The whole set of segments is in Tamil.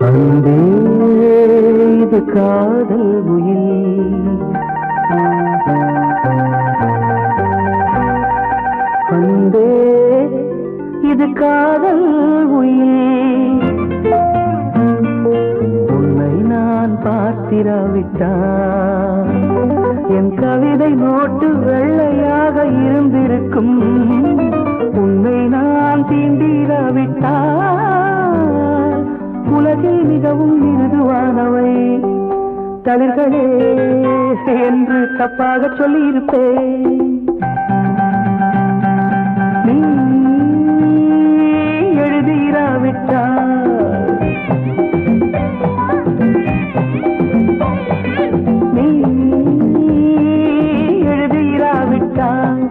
அன்பே இது காதல் உயில், அன்பே இது காதல் உயில். உன்னை நான் பார்த்திராவிட்டால் என் கவிதை நோட்டு வெள்ளையாக இருந்திருக்கும். உன்னை நான் தீண்டிராவிட்டால் உலகில் மிகவும் மிருதுவானவை தளிர்களே என்று தப்பாக சொல்லியிருப்பேன். நீ எழுதிராவிட்டால், நீ எழுதிராவிட்டால்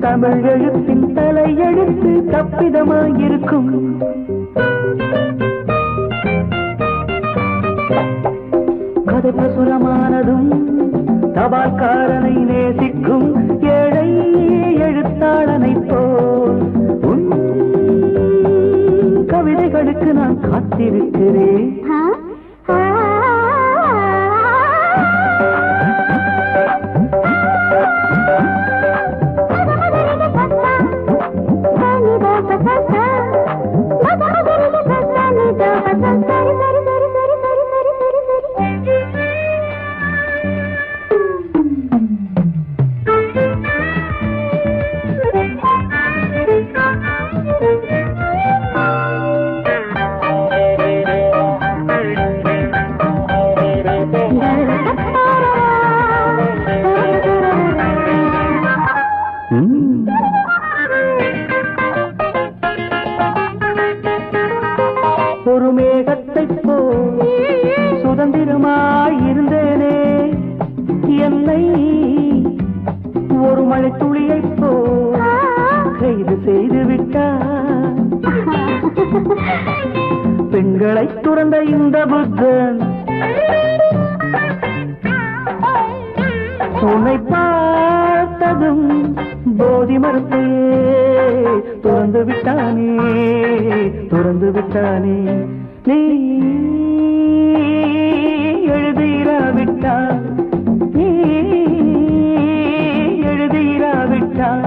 தமிழ் எழுத்தின் தலையெழுத்து தப்பிதமாயிருக்கும். கதை பிரசுரமானதும் தபால்காரனை நேசிக்கும் ஏழை எழுத்தாளனை போல் உன் கவிதைகளுக்கு நான் காத்திருக்கிறேன். ஒரு மேகத்தைப் போல் சுதந்திரமாயிருந்தேனே, என்னை ஒரு மழை துளியைப் போல் கைது செய்து விட்டார். பெண்களை துறந்த இந்த புத்தன் உன்னை பார்த்ததும் போதி மரத்தையே துறந்து விட்டானே, துறந்து விட்டானே. நீ எழுதிராவிட்டால், நீ எழுதிராவிட்டால்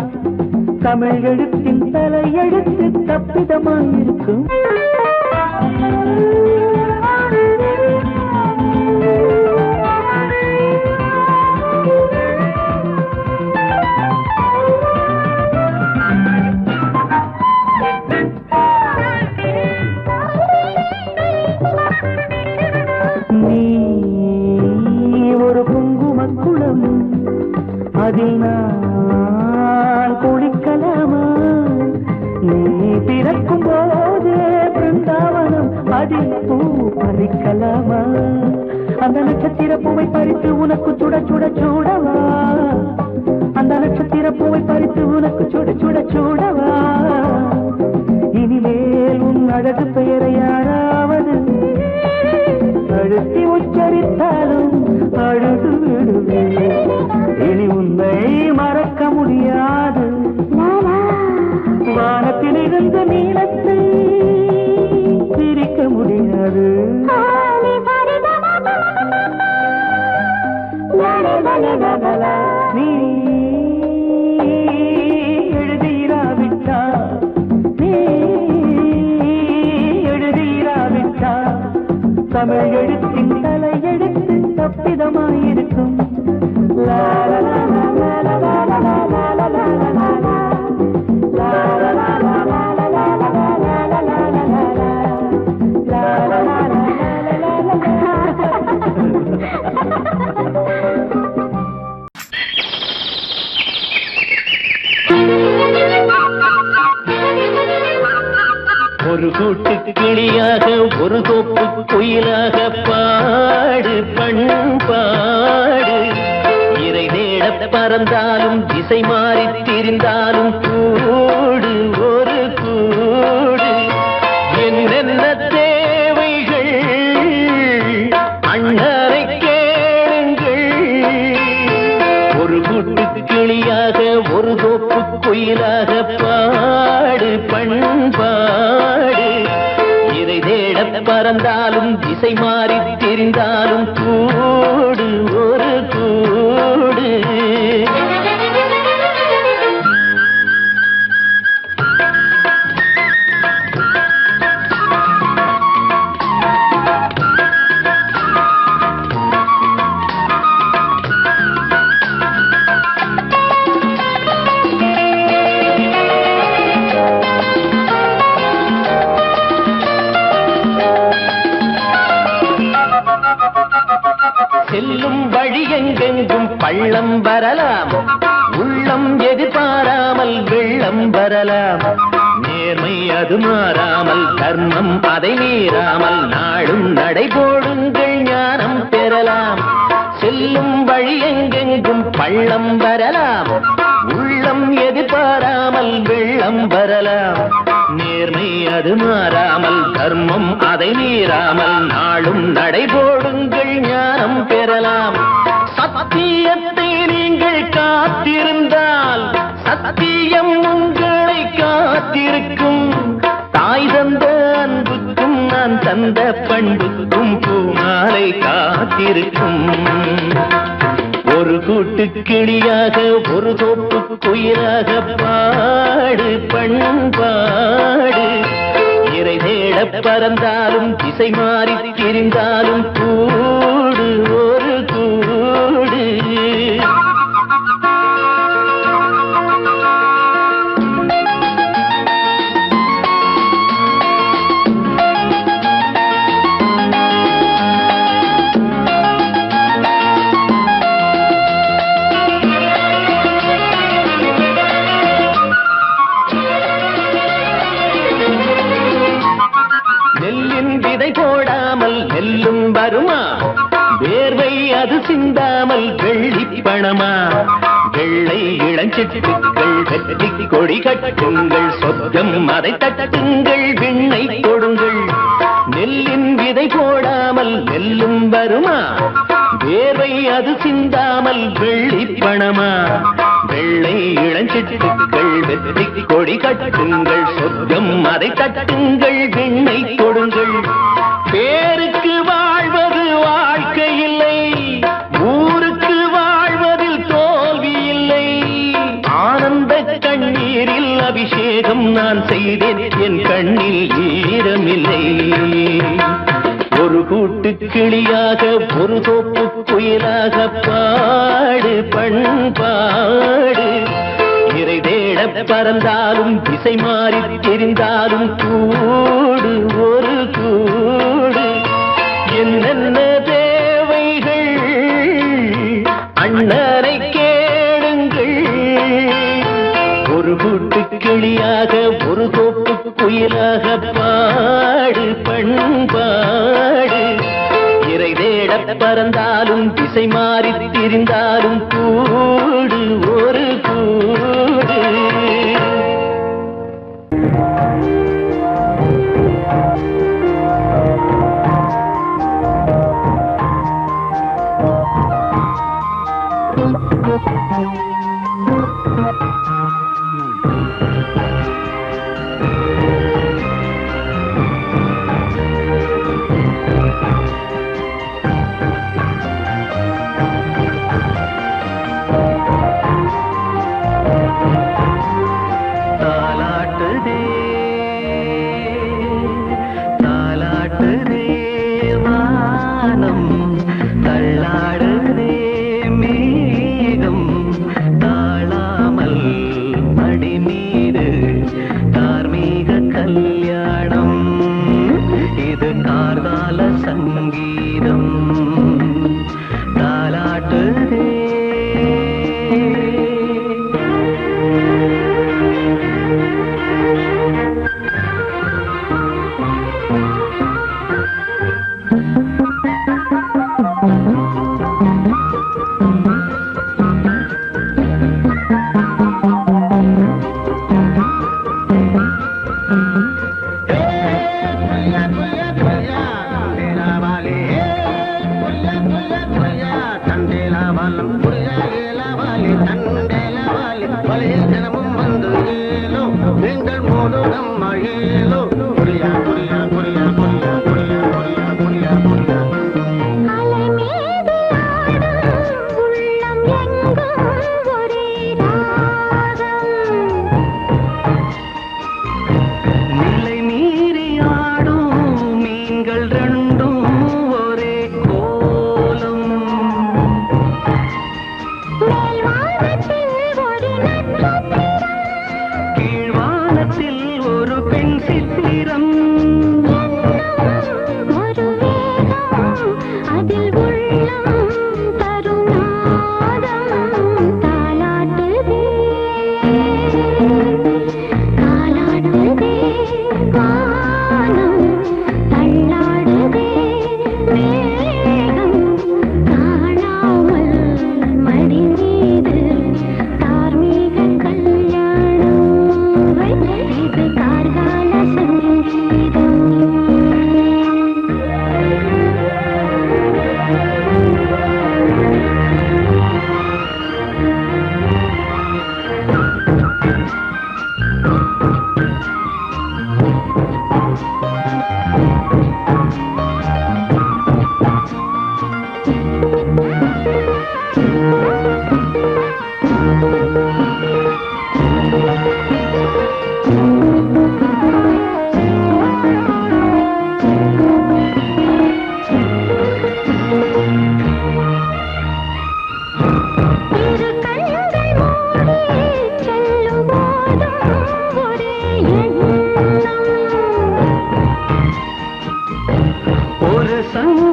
தமிழ் எழுத்தின் தலையெழுத்து தப்பிதமாயிருக்கும். நீ ஒரு குங்குமக்குளம், அதில் நான் குளிக்கலாமா? நீ பிறக்கும் போதே பிருந்தாவனம், அதில் பூ பறிக்கலாமா? அந்த நட்சத்திர பூவை பறித்து உனக்கு சுட சுட சூடவா? அந்த நட்சத்திர பூவை பறித்து உனக்கு சுட சுட சூடவா? இனிமேல் உன் அழகு பெயரை யாராவது அழுத்தி உச்சரித்தாலும் அழுது விடுவேன். இனி உன்னை மறக்க முடியாது. வானத்தில் இருந்து நீளத்தை பிரிக்க முடியாது. நீ எழுதிராவிட்டால், நீ எழுதிராவிட்டால் தமிழ் எழுத்தின் தலையெழுத்து தப்பிதமாயிருக்கும். லா லா லா லா லா லா லா லா லா லா லா லா. ஒரு கூட்டு கிளியாக ஒரு தோப்பு குயிலாக பாடு பண்பாடு. இறை தேட பறந்தாலும் திசை மாறி திரிந்தாலும் கூடு ஒரு கூடு. என்னென்ன தேவைகள் அண்ணரை கேளுங்கள். ஒரு கூட்டு கிளியாக ஒரு தோப்பு குயிலாக பாடு பண்பாடு. இறை தேட தேட பறந்தாலும் திசை மாறி தெரிந்தாலும் கூடு ஒரு கூடு. செல்லும் வழி எங்கெங்கும் பள்ளம் வரலாம், உள்ளம் எதிர்பாராமல் வெள்ளம் வரலாம். நேர்மை அது மாறாமல், தர்மம் அதை மீறாமல், நாளும் நடைபோடுங்கள் ஞானம் பெறலாம். செல்லும் வழி எங்கெங்கும் பள்ளம் வரலாம், உள்ளம் எதிர்பாராமல் வெள்ளம் வரலாம். நேர்மை அது மாறாமல், தர்மம் அதை மீறாமல், நாளும் நடைபோடுங்கள் ஞானம் பெறலாம். சத்தியத்தை நீங்கள் காத்திருந்தால் சத்தியம் உங்களை காத்திருக்கும். தாய் தந்த அன்புக்கும் நான் தந்த பண்புக்கும் பூமாலை காத்திருக்கும். ஒரு கூட்டு கிளியாக ஒரு தோப்பு குயிலாக பாடு பண்பாடு. இறை தேட பறந்தாலும் திசை மாறி திரிந்தாலும் கூடு ஒரு கூடு. போடாமல் நெல்லும் வருமா, வேர்வை அது சிந்தாமல் வெள்ளி பணமா. வெள்ளை இளஞ்சிட்டுக்கள் வெற்றி கொடி கட்டுங்கள், சொர்க்கம் அதை தட்டுங்கள், விண்ணை கொடுங்கள். நெல்லின் விதை போடாமல் நெல்லும் வருமா, வேர்வை அது சிந்தாமல் வெள்ளி பணமா. வெள்ளை இளஞ்சிட்டுக்கள் வெற்றி கொடி கட்டுங்கள், சொர்க்கம் அதை தட்டுங்கள், விண்ணை கொடுங்கள். பேருக்கு வாழ்வது வாழ்க்கை இல்லை, ஊருக்கு வாழ்வதில் தோல்வி இல்லை. ஆனந்த கண்ணீரில் அபிஷேகம் நான் செய்தேன், என் கண்ணில் ஈரமில்லை. ஒரு கூட்டு கிளியாக ஒரு தோப்பு குயிலாக பாடு பண்பாடு. இறை தேட பறந்தாலும் திசை மாறி தெரிந்தாலும் கூடு ஒரு கூடு. என்னென்ன தேவைகள் அண்ணனை கேளுங்கள். ஒரு கூட்டு கிளியாக ஒரு தோப்பு குயிலாக பாடு பண்பாடு. இறை தேட பறந்தாலும் திசை மாறி திரிந்தாலும் கூடு ஒரு கூடு.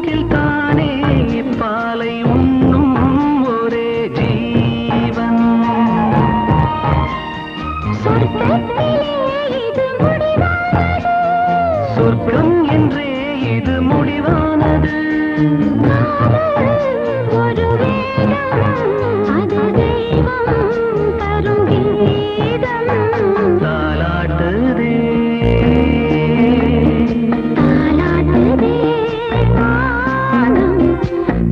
மூக்கில் தானே பாலை உண்ணும் ஒரே ஜீவன். சொர்க்கம் என்றே இது முடிவானது. ஒரு அது தெய்வம் தரும் கீதம். தாலாட்டுதே தாலாட்டுதே வானம்,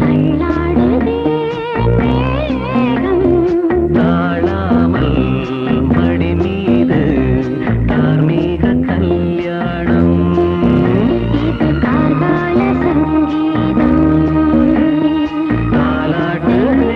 தள்ளாடுதே மேகம். தாழாமல் மடி மீது தார்மீக கல்யாணம். இது கார்கால சங்கீதம். தாலாட்டுதே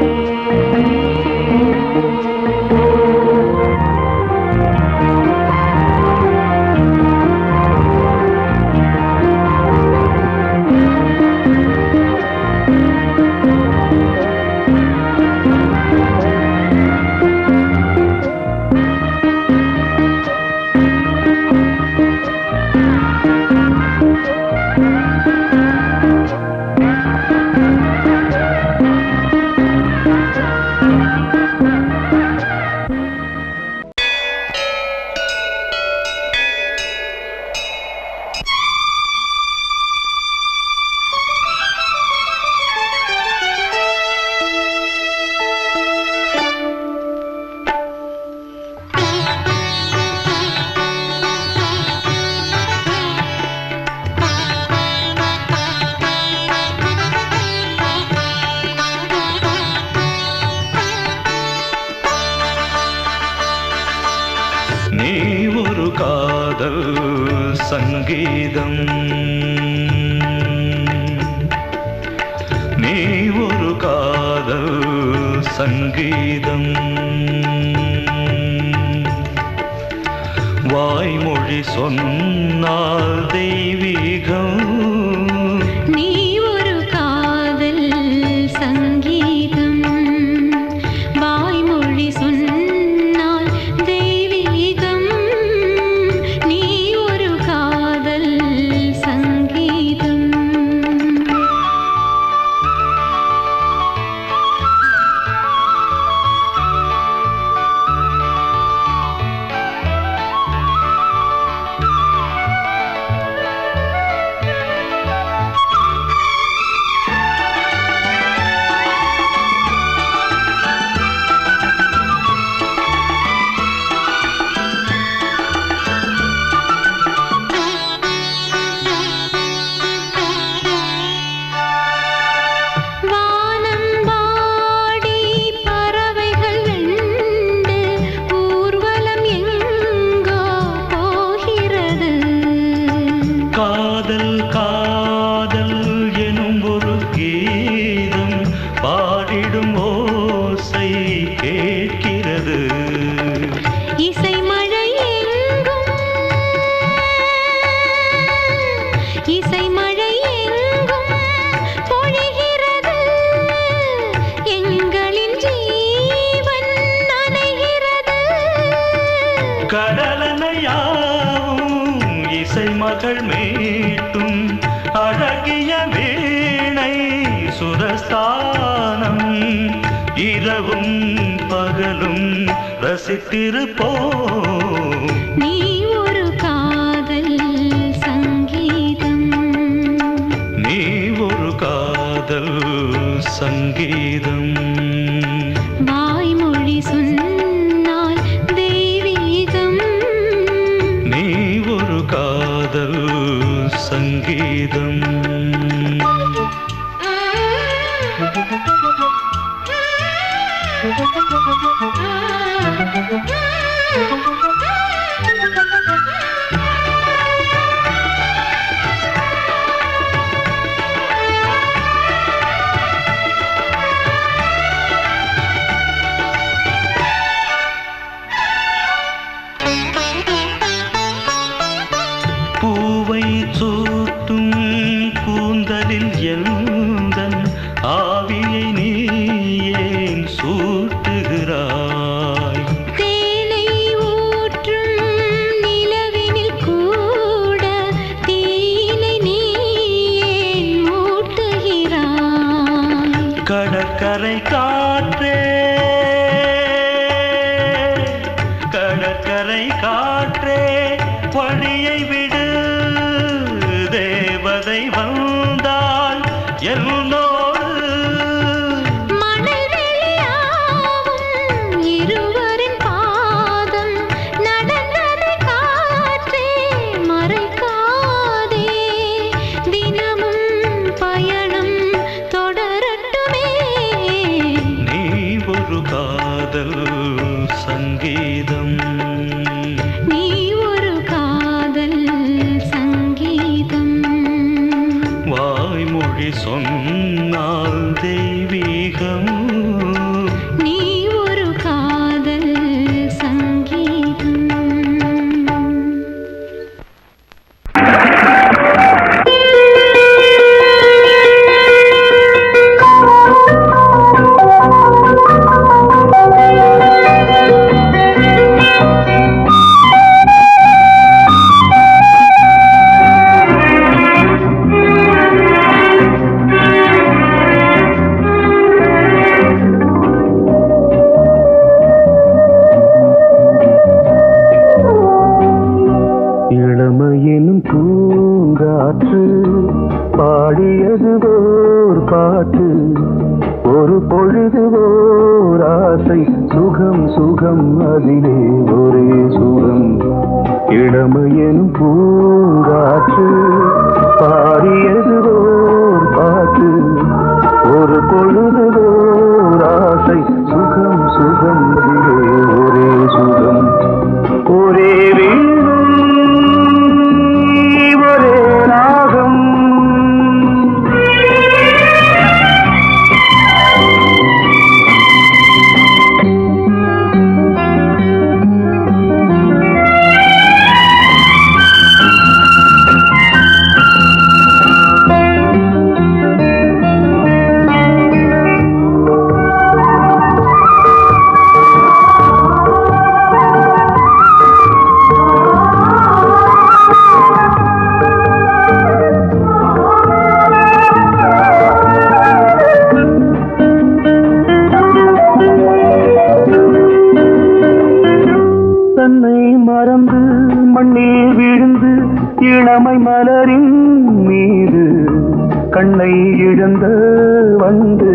நீ ஒரு காதல் சங்கீதம். நீ ஒரு காதல் சங்கீதம். வாய்மொழி சொன்னால் தெய்வீகம். நீ ஒரு காதல் சங்கீதம். வாய்மொழி சொன்னால் தெய்வீகம். நீ ஒரு காதல் சங்கீதம். வானம்பாடி பறவைகள் வெண்டு ஊர்வலம் எங்கோ போகிறது. காதல் காதல் எனும் ஒரு கீதம் பாடிடும் ஓசை கேட்கிறது. இசை மழை எங்கும், இசை மழை எங்கும் பொழிகிறது. எங்களின் ஜீவன் நனைகிறது. கடலனையாவும் இசை மகள் மீட்டும் அழகிய வீணை சுரஸ்தானம். இரவும் பகலும் ரசித்திருப்போம். நீ ஒரு காதல் சங்கீதம். நீ ஒரு காதல் சங்கீதம். வாய்மொழி சொன்னால் தெய்வீகம். நீ ஒரு காதல் சங்கீதம். பூவை சூட்டும் கூந்தலில் எந்தன் ஆவியை நீ ஏன் சூட்டுகிறாய்? தேனை ஊற்றும் நிலவினில் கூட தீனை நீ ஏன் மூட்டுகிறாய்? கடற்கரை காற்றே கடற்கரை காற்றே வழியை விடு தேவதை வந்தால் என்னோடு இருவரின் பாதம் நடந்தது காற்றே மறைக்காதே தினமும் பயணம் தொடரட்டுமே நீ ஒரு காதல் சங்கீதம் நீ ஒரு காதல் சங்கீதம் வாய்மொழி சொன்னால் தெய்வீகம் நீ ஒரு காதல் சங்கீதம் இளமையெனும் பூங்காற்று பாடியது ஓர் பாட்டு ஒரு பொழுது ஓர் ஆசை சுகம் சுகம் அதிலே ஒரே சுகம் இளமையெனும் பூங்காற்று பாடியது ஓர் பாட்டு ஒரு பொழுது ஓர் ஆசை சுகம் சுகம் அதிலே ஒரே சுகம் ஒரே மறந்து மண்ணில் விழுந்து இளமை மலரின் மீது கண்ணை இழந்த வந்து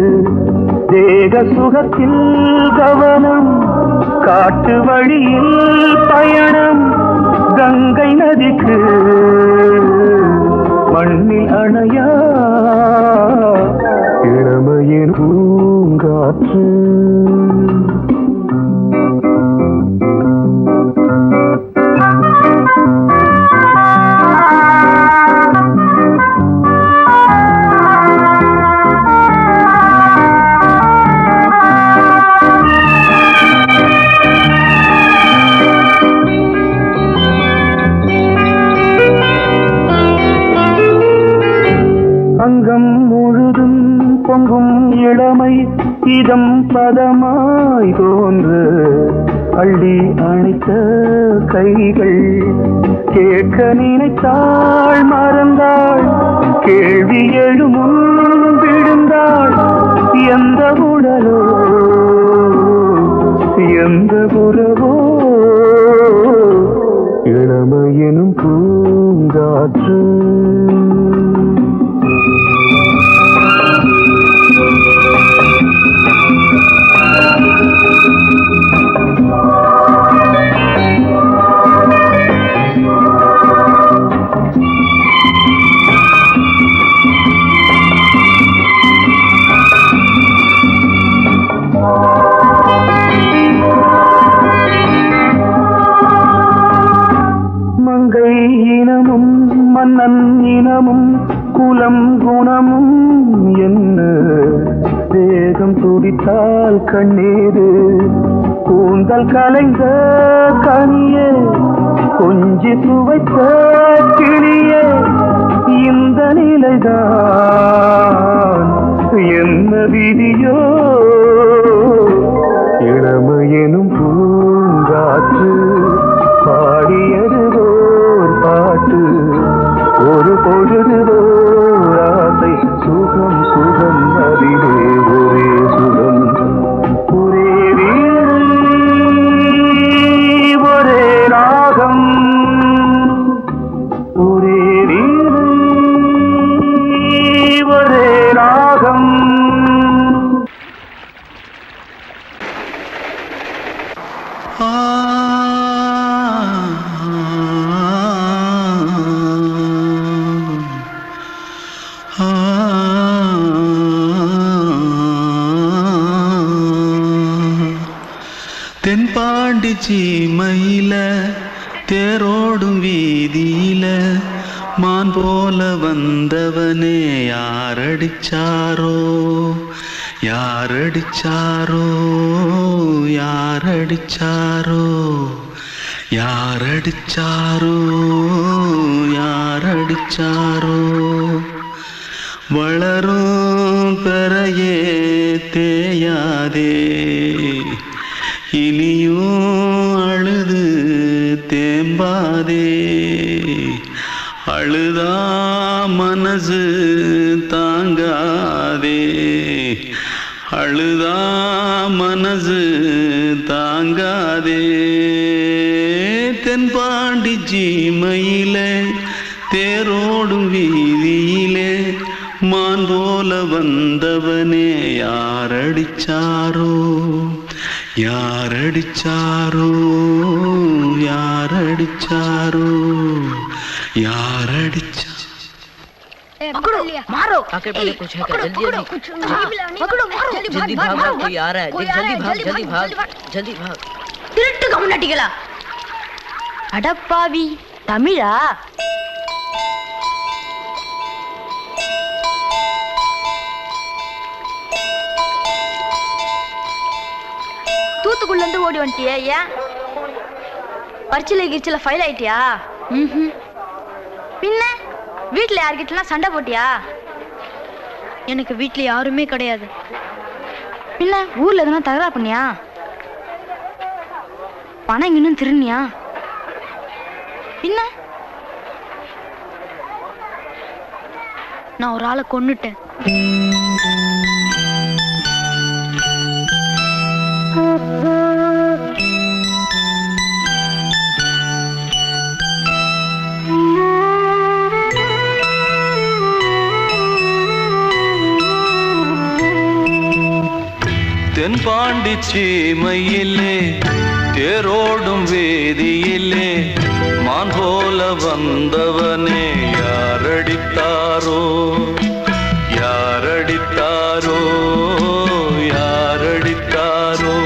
தேக சுகத்தில் கவனம் காட்டு வழியில் பயணம் கங்கை நதிக்கு மண்ணில் அணையா இளமையின் பூங்காற்று அங்கம் முழுதும் பொங்கும் இளமை இதம் பதமாய் தோன்று அள்ளி அணைத்த கைகள் கேட்க நினைத்தாள் மறந்தாள் கேள்வி எழுமுன் விழுந்தாள் எந்த உடலோ எந்த உறவோ இளமையெனும் பூங்காற்று மங்கை இனமும் மன்னன் இனமும் குலம் குணமும் என்ன தேகம் துடித்தால் கண்ணீரு கூந்தல் கலைந்த கனியே கொஞ்சி சுவைத்த கிளியே இந்த நிலைதான் என்ன விதியோ இளமையெனும் பூங்காற்று பாடியது ஓர் பாட்டு ஒரு பொழுது ஓர் ஆசை சுகம் சுகம் அதிலே ஒரே சுகம் சீமையில தேரோடும் வீதியில மான் போல வந்தவனே யாரடிச்சாரோ யாரடிச்சாரோ யாரடிச்சாரோ யாரடிச்சாரோ யாரடிச்சாரோ வளரும் பெறையே தேயாதே இனியும் அழுது தேம்பாதே அழுதா மனசு தாங்காதே அழுதா மனசு தாங்காதே தென்பாண்டி சீமையிலே தேரோடும் வீதியிலே மான் போல வந்தவனே யாரடிச்சாரோ யாரடிச்சாரோ யாரடிச்சாரோ यारडिचा पकड़ो मारो आके पहले कुछ है क्या जल्दी जल्दी पकड़ो मारो जल्दी भाग भाग कोई आ रहा है जल्दी भाग जल्दी भाग திருட்டு கம்யூனிட்டிகளா அடப்பாவி தமிழா தூத்துக்குள்ள இருந்து ஓடி வந்துட்டியா ஏன் பரிச்சையில கிரிச்சல ஃபைல் ஆயிட்டியா பின்ன வீட்ல யார்கிட்டலாம் சண்டை போட்டியா எனக்கு வீட்ல யாருமே கிடையாது பின்ன ஊர்ல எதுனா தகராறு பண்ணியா பணம் இன்னும் திருநியா பின்ன நான் ஒரு ஆளை கொன்னுட்டேன் தென்பாண்டி சீமையிலே தேரோடும் வேதியிலே மான் போல வந்தவனே யாரடித்தாரோ யாரடித்தாரோ யாரடித்தாரோ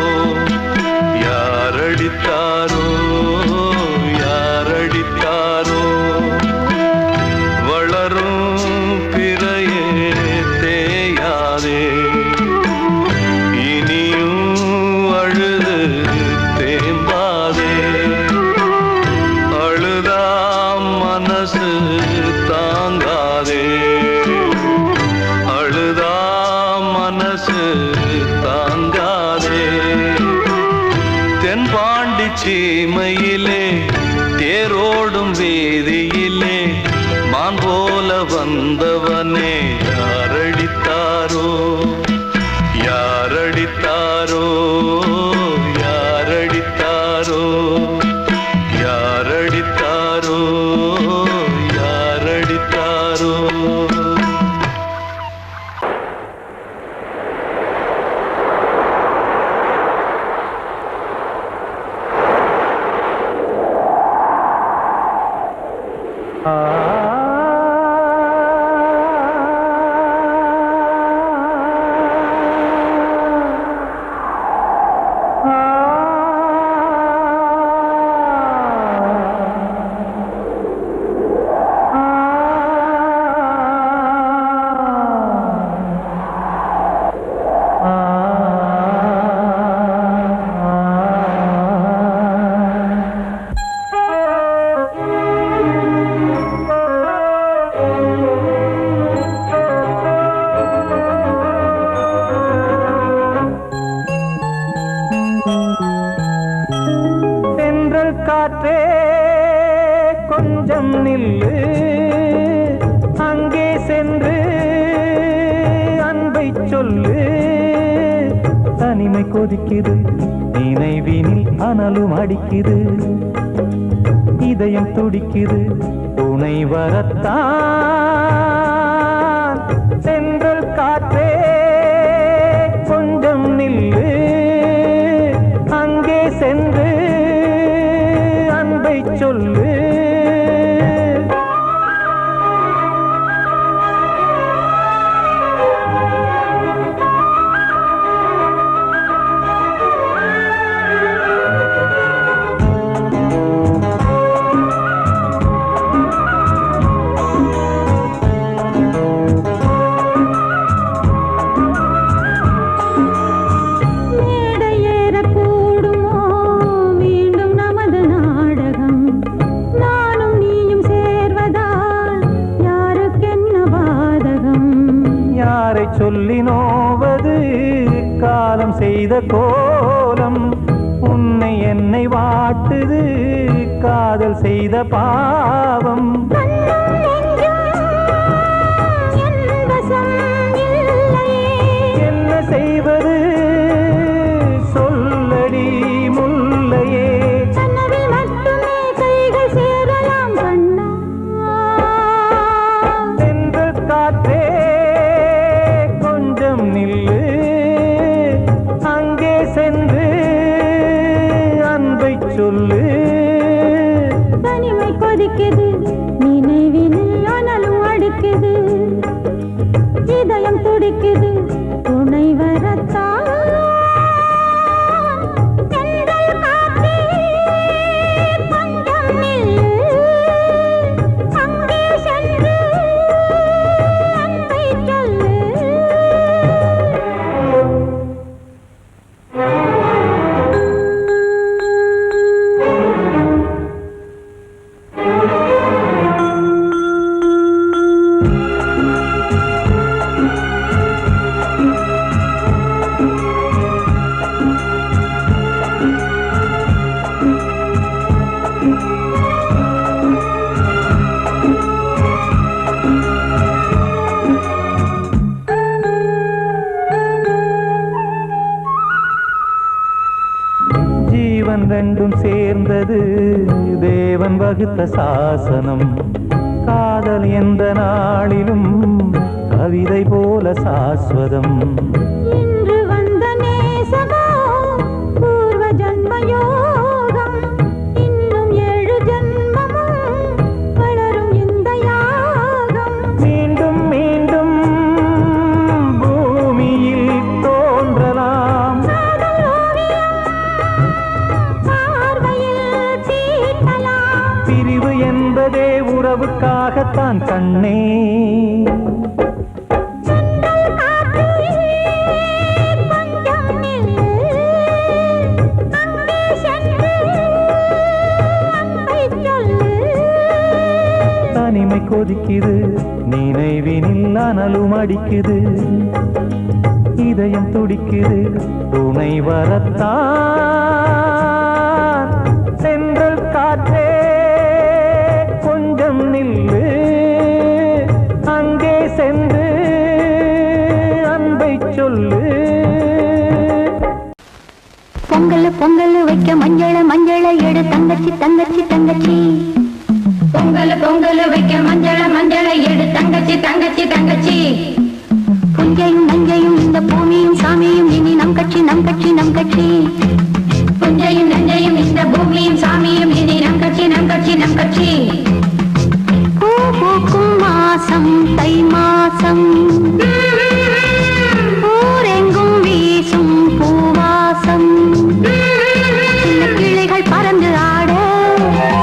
யாரடித்தாரோ யாரடித்தாரோ வளரும் பிறையே தேயாதே தாங்காதே அழுதா மனசு தாங்காதே தென்பாண்டி சீமையிலே தேரோடும் வேதியிலே மான் போல வந்தவனே யாரடித்தாரோ யாரடித்தாரோ யாரடித்தாரோ யாரடித்தாரோ யாரடித்தாரோ காற்றே கொஞ்சம் நில்லு அங்கே சென்று அன்பை சொல்லு தனிமை கொதிக்குது நினைவினில் அனலும் அடிக்குது இதயம் துடிக்குது துணை வரத்தான் சென்றல் காற்றே கொஞ்சம் நில்லு அங்கே சென்று அன்பை சொல்லு யாரை சொல்லி நோவது காலம் செய்த கோலம் உன்னை என்னை வாட்டுது காதல் செய்த பாவம் என்ன செய்வது சொல்லடி முல்லையே சென்ற காற்றே கொஞ்சம் நில்லு அங்கே சென்று அன்பை சொல்லு தனிமை கொதிக்குது நினைவினு ஆனாலும் அடுக்குது இதயம் துடிக்குது துணை வரத்தான் தென்றல் காற்றே கொஞ்சம் நில்லு அங்கே சென்று அன்பை சொல்லு ஜீவன் ரெண்டும் சேர்ந்தது தேவன் வகுத்த சாசனம் காதல் எந்த நாளிலும் கவிதை போல சாஸ்வதம் இன்று வந்த நேசமோ பூர்வ ஜன்ம யோகம் இன்னும் 7 ஜன்மமும் வளரும் இந்த யாகம் மீண்டும் மீண்டும் பூமியில் தோன்றலாம் காதல் ஓவியம் பார்வையில் தீட்டலாம் பிரிவு என்பதே உறவுக்காகத்தான் கண்ணே தென்றல் காற்றே கொஞ்சம் நில்லு அங்கே சென்று அன்பை சொல்லு தனிமை கொதிக்குது நினைவினில் அனலும் அடிக்குது இதயம் துடிக்குது துணை வரத்தான் சென்றல் காற்றே கொஞ்சம் நில்லு அங்கே சென்று அன்பை சொல்லு பொங்கல் பொங்கல் வைக்க மஞ்சள மஞ்சள எடு தங்கச்சி தங்கச்சி தங்கச்சி பொங்கல் பொங்கல் வைக்க மஞ்சள மஞ்சள எடு தங்கச்சி தங்கச்சி தங்கச்சி புஞ்சையும் நஞ்சையும் இந்த பூமியும் சாமியும் இனி நம் கட்சி நம் கட்சி நம் கட்சி புஞ்சையும் நஞ்சையும் இந்த பூமியும் சாமியும் இனி நம் கட்சி நம் கட்சி நம் கட்சி பூ பூக்கும் மாசம் தை மாசம் ஊரெங்கும் வீசும் பூவாசம் சின்ன கிளைகள் பறந்து ஆட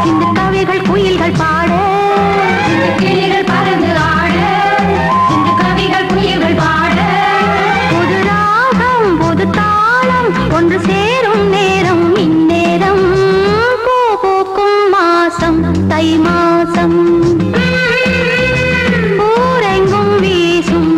சின்ன கவிகள் குயில்கள் பாட சின்ன கிளைகள் பறந்து ஆட சின்ன கவிகள் குயில்கள் பாட புது ராகம் புது தாளம் ஒன்று சேரும் நேரம் இந்நேரம் பூ பூக்கும் மாசம் தை மாசம் ஊரெங்கும் வீசும்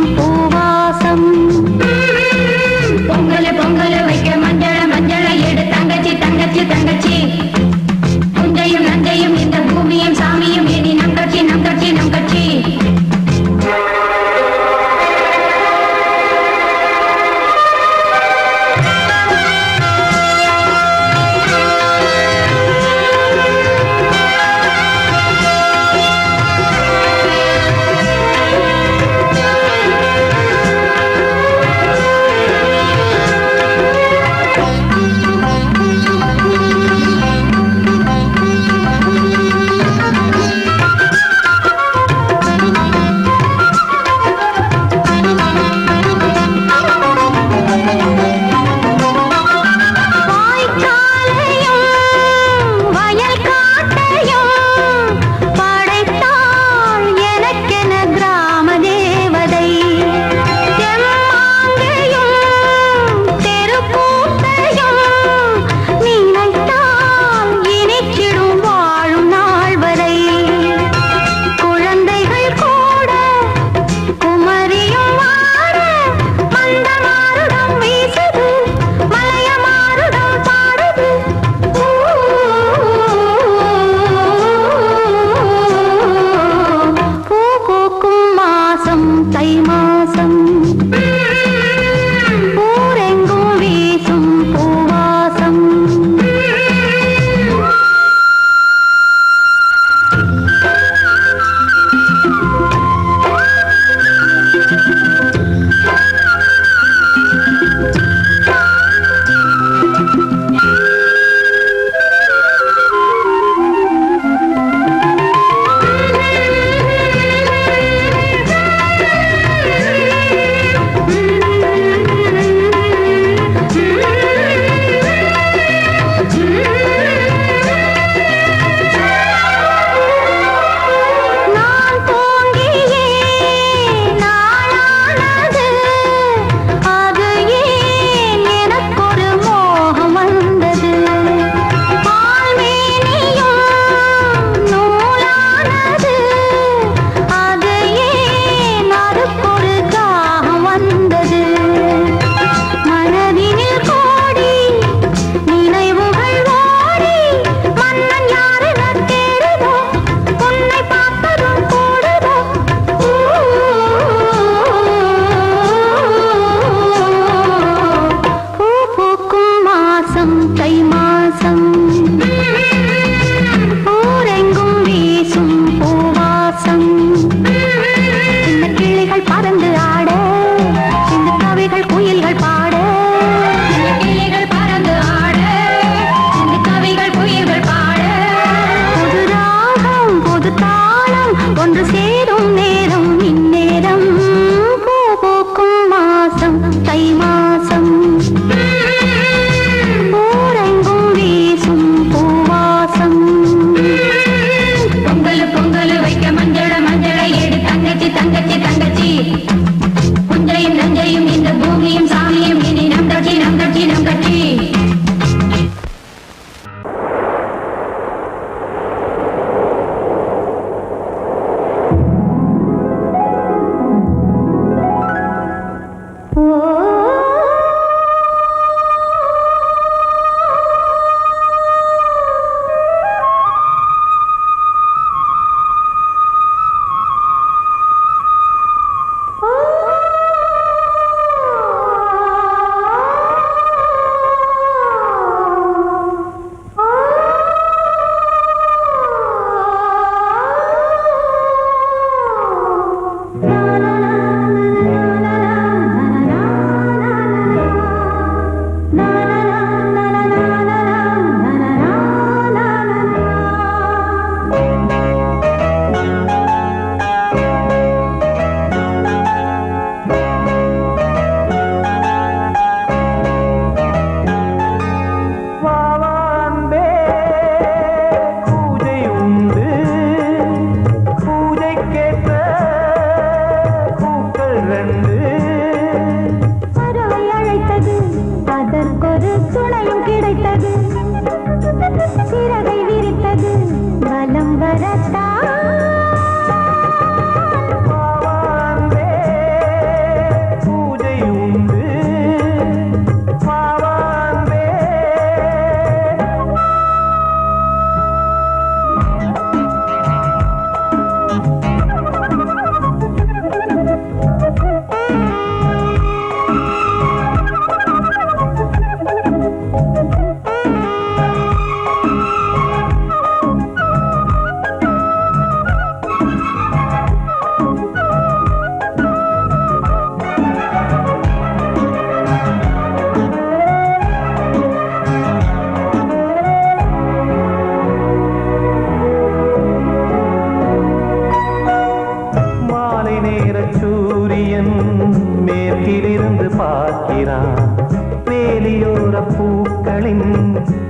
தை மாசம் ஊரெங்கும் வீசும் பூவாசம்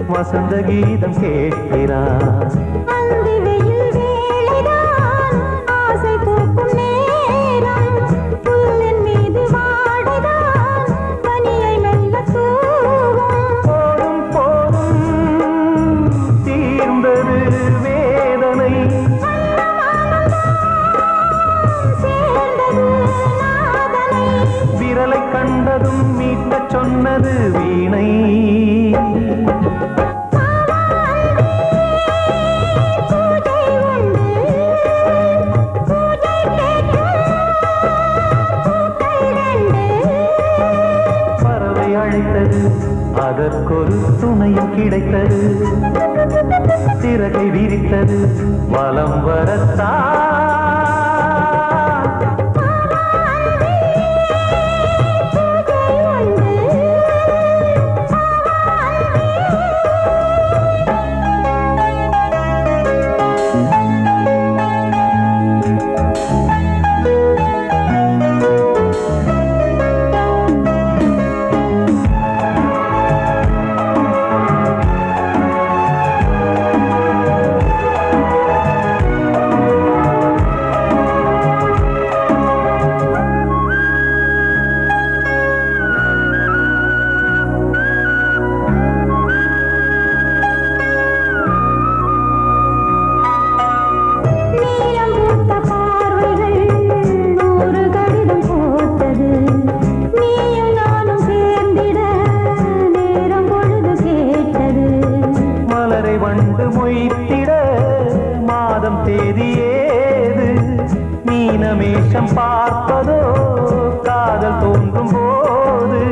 வசந்த கீதம் கேட்கிறான். கண்டதும் மீட்ட சொன்னது வீணை. சமயம் கிடைத்தது சிறகை விரித்தது வலம் வரத்தான் வண்டு மொய்த்திட மாதம் தேதியேது மீனமேஷம் பார்ப்பதோ காதல் தோன்றும் போது